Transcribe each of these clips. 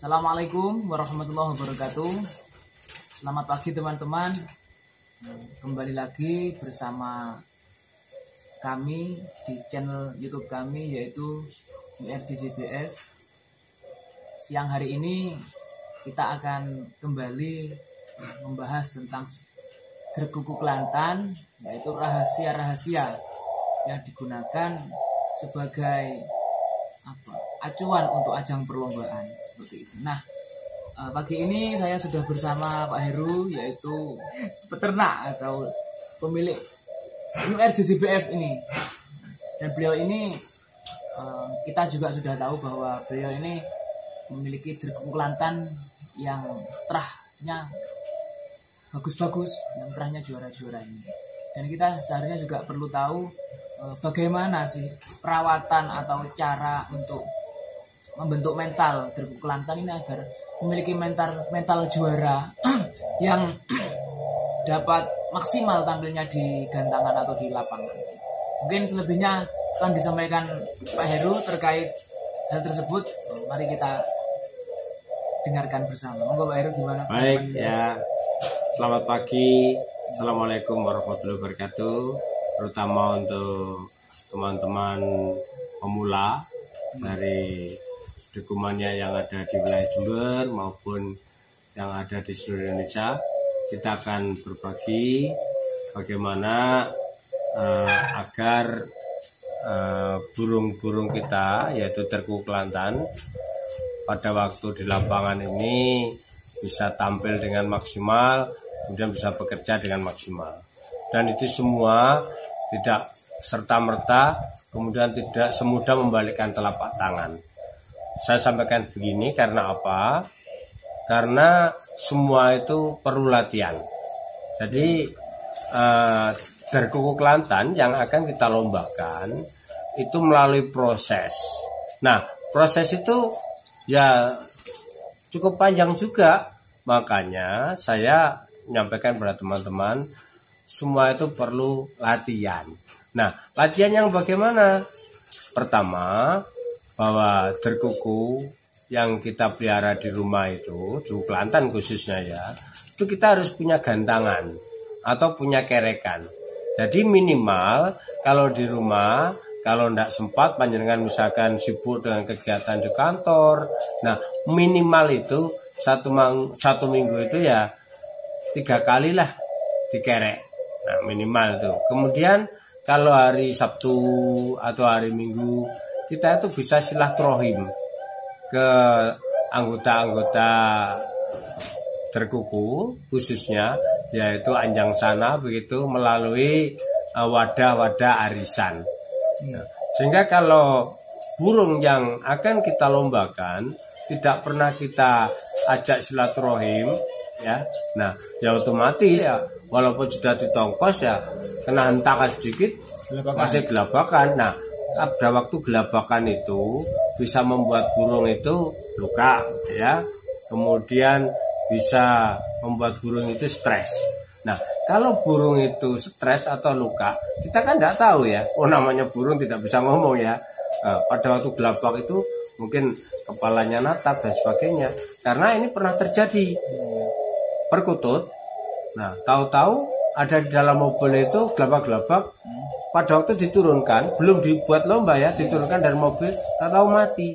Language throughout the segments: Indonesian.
Assalamualaikum warahmatullahi wabarakatuh. Selamat pagi teman-teman. Kembali lagi bersama kami di channel YouTube kami yaitu URJJBF. Siang hari ini kita akan kembali membahas tentang Derkuku Kelantan, yaitu rahasia-rahasia yang digunakan sebagai acuan untuk ajang perlombaan seperti itu. Nah, pagi ini saya sudah bersama Pak Heru, yaitu peternak atau pemilik URJJBF ini. Dan beliau ini kita juga sudah tahu bahwa beliau ini memiliki Derkuku Kelantan yang terahnya bagus-bagus, yang terahnya juara-juara ini. Dan kita seharusnya juga perlu tahu bagaimana sih perawatan atau cara untuk membentuk mental Derkuku Kelantan ini agar memiliki mental juara yang dapat maksimal tampilnya di gantangan atau di lapangan. Mungkin selebihnya akan disampaikan Pak Heru terkait hal tersebut. Mari kita dengarkan bersama. Monggo Pak Heru, gimana? Baik ya, selamat pagi. Assalamualaikum warahmatullahi wabarakatuh. Terutama untuk teman-teman pemula dari Derkumania yang ada di wilayah Jember maupun yang ada di seluruh Indonesia. Kita akan berbagi bagaimana agar burung-burung kita, yaitu Derkuku Kelantan, pada waktu di lapangan ini bisa tampil dengan maksimal, kemudian bisa bekerja dengan maksimal. Dan itu semua tidak serta-merta, kemudian tidak semudah membalikkan telapak tangan. Saya sampaikan begini karena apa? Karena semua itu perlu latihan. Jadi Derkuku Kelantan yang akan kita lombakan itu melalui proses. Nah, proses itu ya cukup panjang juga. Makanya saya menyampaikan pada teman-teman, semua itu perlu latihan. Nah, latihan yang bagaimana? Pertama, bahwa derkuku yang kita pelihara di rumah itu, Derkuku Kelantan khususnya ya, itu kita harus punya gantangan atau punya kerekan. Jadi minimal kalau di rumah, kalau tidak sempat panjenengan misalkan sibuk dengan kegiatan di kantor, nah minimal itu satu minggu itu ya 3 kali lah dikerek. Nah minimal tuh. Kemudian kalau hari Sabtu atau hari Minggu kita itu bisa silaturahim ke anggota-anggota Derkuku khususnya, yaitu Anjang Sana begitu, melalui wadah-wadah arisan. Nah, sehingga kalau burung yang akan kita lombakan tidak pernah kita ajak silaturahim ya, nah ya otomatis ya walaupun sudah ditongkos ya kena hentakan sedikit masih gelabakan. Nah pada waktu gelabakan itu bisa membuat burung itu luka ya, kemudian bisa membuat burung itu stres. Nah kalau burung itu stres atau luka, kita kan tidak tahu ya, namanya burung tidak bisa ngomong ya. Pada waktu gelabak itu mungkin kepalanya natap dan sebagainya, karena ini pernah terjadi perkutut. Nah tahu-tahu ada di dalam mobil itu gelabak-gelabak, pada waktu diturunkan, belum dibuat lomba ya, diturunkan dari mobil, tahu mati.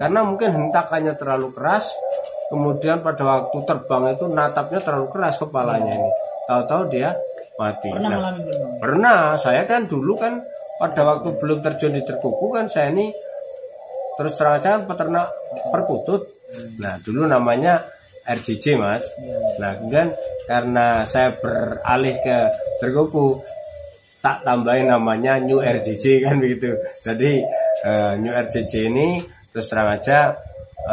Karena mungkin hentakannya terlalu keras, kemudian pada waktu terbang itu natapnya terlalu keras kepalanya ini, tahu-tahu dia mati. Pernah, saya kan dulu kan pada waktu belum terjun di Derkuku kan saya ini terus terang aja peternak perkutut. Nah dulu namanya RJJ Mas. Nah kemudian karena saya beralih ke Derkuku, tak tambahin namanya New RJJ kan begitu. Jadi New RJJ ini terus terang aja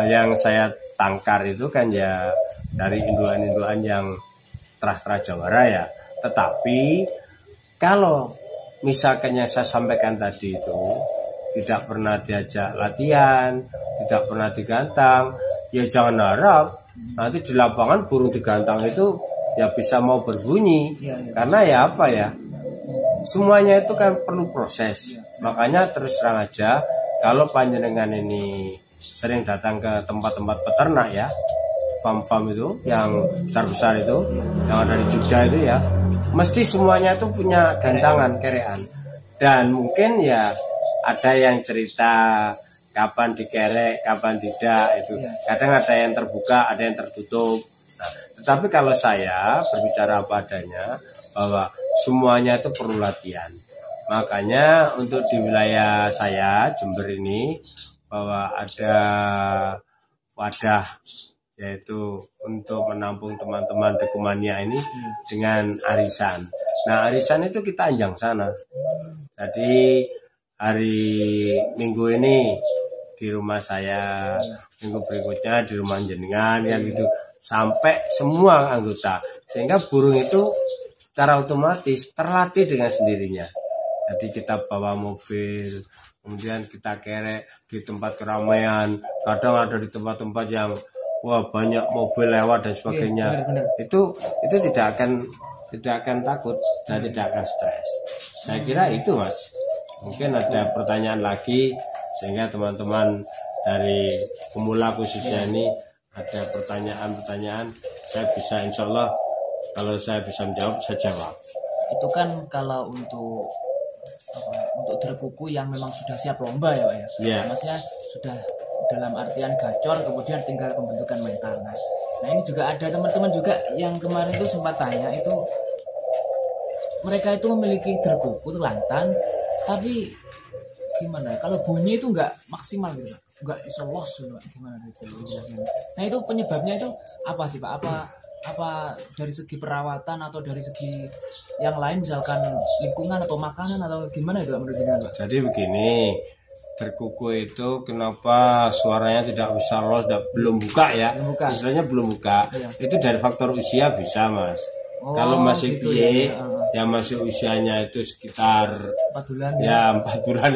yang saya tangkar itu kan ya dari induan-induan yang terah-terah juara ya. Tetapi kalau misalkan yang saya sampaikan tadi itu tidak pernah diajak latihan, tidak pernah digantang, ya jangan harap nanti di lapangan burung digantang itu ya bisa mau berbunyi. Karena ya apa ya, semuanya itu kan perlu proses. Makanya terus terang aja, kalau panjenengan ini sering datang ke tempat-tempat peternak ya, farm-farm itu yang besar-besar itu, yang ada di Jogja itu ya, mesti semuanya itu punya gantangan kerean. Dan mungkin ya ada yang cerita kapan dikerek, kapan tidak itu. Kadang ada yang terbuka, ada yang tertutup. Nah, tetapi kalau saya berbicara apa adanya, bahwa semuanya itu perlu latihan. Makanya untuk di wilayah saya Jember ini, bahwa ada wadah yaitu untuk menampung teman-teman Dekumania ini dengan arisan. Nah, arisan itu kita anjang sana. Jadi hari Minggu ini di rumah saya, minggu berikutnya di rumah jenengan kan gitu, sampai semua anggota, sehingga burung itu secara otomatis terlatih dengan sendirinya. Jadi kita bawa mobil, kemudian kita kerek di tempat keramaian, kadang ada di tempat-tempat yang wah banyak mobil lewat dan sebagainya. Benar. Itu tidak akan takut dan tidak akan stres. Saya kira itu Mas. Mungkin ada pertanyaan lagi sehingga teman-teman dari pemula khususnya ini ada pertanyaan-pertanyaan, saya bisa insya Allah kalau saya bisa menjawab saya jawab. Itu kan kalau untuk derkuku yang memang sudah siap lomba ya Pak ya. Yeah. Maksudnya sudah dalam artian gacor, kemudian tinggal pembentukan mental. Nah ini juga ada teman-teman juga yang kemarin itu sempat tanya, itu mereka itu memiliki derkuku telantan, tapi gimana kalau bunyi itu nggak maksimal gitu, nggak bisa los gitu, gimana gitu. Nah itu penyebabnya itu apa sih Pak? Apa dari segi perawatan atau dari segi yang lain, misalkan lingkungan atau makanan atau gimana itu menurut Anda Pak? Jadi begini, derkuku itu kenapa suaranya tidak bisa los, belum buka ya, istilahnya belum buka, itu dari faktor usia bisa Mas. Kalau masih gitu ya masih usianya itu sekitar 4 bulan ya 4 bulan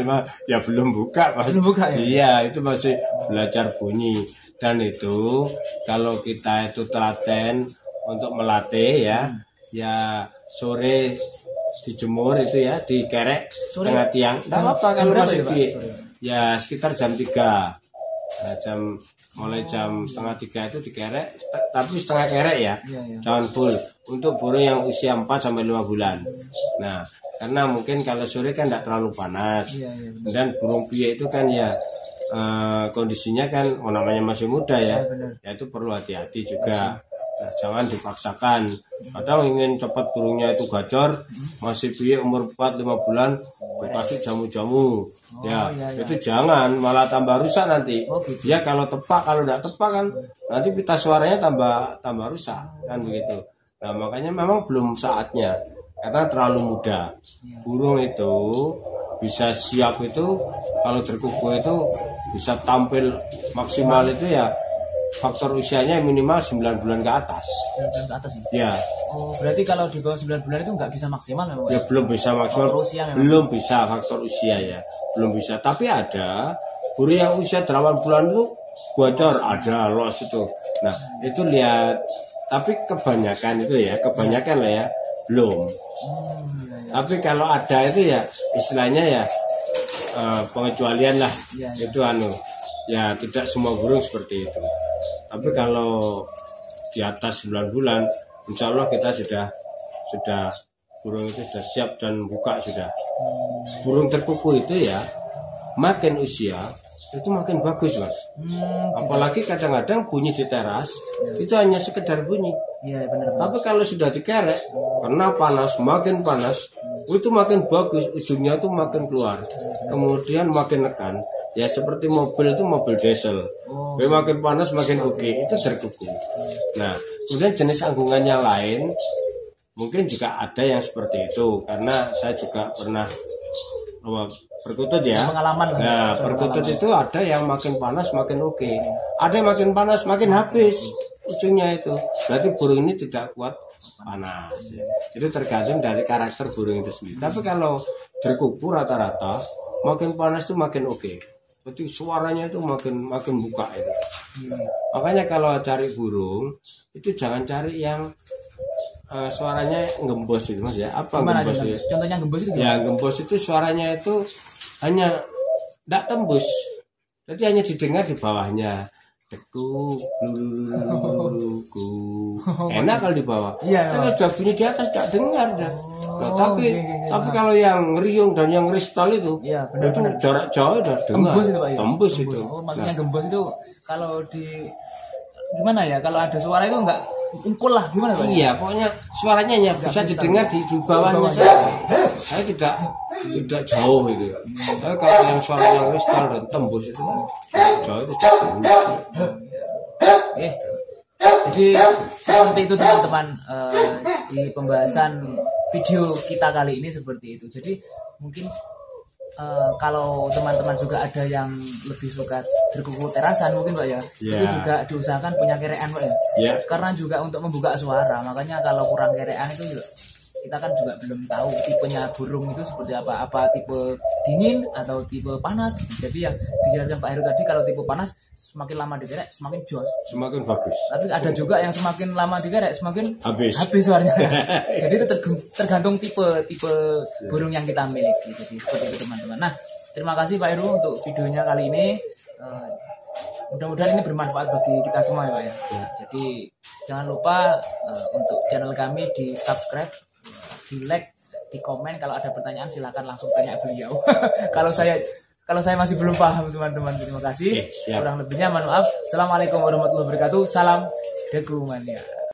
ya belum buka Mas. Belum buka ya? Iya, itu masih belajar bunyi. Dan itu kalau kita itu telaten untuk melatih ya sore dijemur itu ya, dikerek setengah tiang. Enggak apa-apa kalau masih ya sekitar jam 3. Nah, mulai jam setengah 3 itu dikerek, tapi setengah kerek ya, jangan full. Untuk burung yang usia 4 sampai 5 bulan. Nah, karena mungkin kalau sore kan tidak terlalu panas. Dan burung piye itu kan ya kondisinya kan namanya masih muda ya. Ya itu perlu hati-hati juga. Nah, jangan dipaksakan. Kadang ingin cepat burungnya itu gacor, masih piye umur 4-5 bulan, dikasih jamu-jamu. Itu jangan, malah tambah rusak nanti. Gitu. Ya kalau tepak, kalau tidak tepak kan nanti pita suaranya tambah rusak kan begitu. Nah, makanya memang belum saatnya karena terlalu muda. Burung itu bisa siap itu kalau derkuku itu bisa tampil maksimal itu ya faktor usianya minimal 9 bulan ke atas. 9 bulan ke atas ya. Oh, berarti kalau di bawah 9 bulan itu nggak bisa maksimal memang? Ya belum bisa maksimal. Faktor usia memang. Belum bisa faktor usia ya. Belum bisa. Tapi ada burung yang usia 8 bulan itu gacor, ada los itu. Nah, itu lihat. Tapi kebanyakan itu ya, kebanyakan lah ya, belum. Tapi kalau ada itu ya istilahnya ya pengecualian lah. Itu ya tidak semua burung seperti itu. Tapi kalau di atas 9 bulan, insya Allah kita sudah burung itu sudah siap dan buka sudah. Burung terkuku itu ya makin usia itu makin bagus Mas. Apalagi kadang-kadang bunyi di teras itu hanya sekedar bunyi. Iya benar. Tapi kalau sudah dikerek, kena panas, makin panas, itu makin bagus, ujungnya itu makin keluar. Kemudian makin nekan. Ya seperti mobil itu mobil diesel. Makin panas makin oke, itu derkuku. Nah, kemudian jenis anggungan yang lain mungkin juga ada yang seperti itu karena saya juga pernah perkutut ya. Pengalaman lah. Nah, perkutut itu ada yang makin panas makin oke. Ada yang makin panas makin habis ujungnya itu. Berarti burung ini tidak kuat panas. Ya. Itu tergantung dari karakter burung itu sendiri. Tapi kalau derkuku rata-rata makin panas itu makin oke. Berarti suaranya itu makin buka itu. Makanya kalau cari burung itu jangan cari yang suaranya gembos itu Mas ya. Apa gimana gembos itu? Contohnya gembos itu gimana? Ya gembos itu suaranya itu hanya tidak tembus. Jadi hanya didengar di bawahnya. Deku, luluku. Enak kalau di bawah. Iya. Kalau sudah bunyi di atas tak dengar dah. Nah, tapi oke. tapi kalau yang riung dan yang ristal itu, Iya, itu jarak jauh udah dengar. Gembus itu Pak ya? Tembus itu. Oh, maksudnya gembus itu kalau di gimana ya? Kalau ada suara itu enggak ungkul lah gimana Pak? Iya, pokoknya suaranya hanya bisa didengar di bawahnya Bawahnya. saja. Saya tidak jauh itu. Tapi kalau yang suara yang ristal dan tembus itu jauh itu jauh. Jadi seperti itu teman-teman, di pembahasan video kita kali ini seperti itu. Jadi mungkin kalau teman-teman juga ada yang lebih suka berkuku terasan mungkin Pak ya, Yeah. itu juga diusahakan punya kerean Pak ya. Yeah. Karena juga untuk membuka suara, makanya kalau kurang kerean itu juga kita kan juga belum tahu tipenya burung itu seperti apa tipe dingin atau tipe panas. Jadi yang dijelaskan Pak Heru tadi, kalau tipe panas semakin lama dikerek semakin jos, Semakin bagus. tapi ada juga yang semakin lama dikerek semakin Habis. suaranya. Jadi itu tergantung tipe burung yang kita miliki. Jadi seperti itu teman-teman. Nah, terima kasih Pak Heru untuk videonya kali ini. Mudah-mudahan ini bermanfaat bagi kita semua ya Pak ya. Jadi jangan lupa untuk channel kami di subscribe, di like, di komen. Kalau ada pertanyaan silakan langsung tanya beliau. kalau saya masih belum paham teman-teman, terima kasih. Siap. Kurang lebihnya mohon maaf. Assalamualaikum warahmatullahi wabarakatuh. Salam Deku Mania.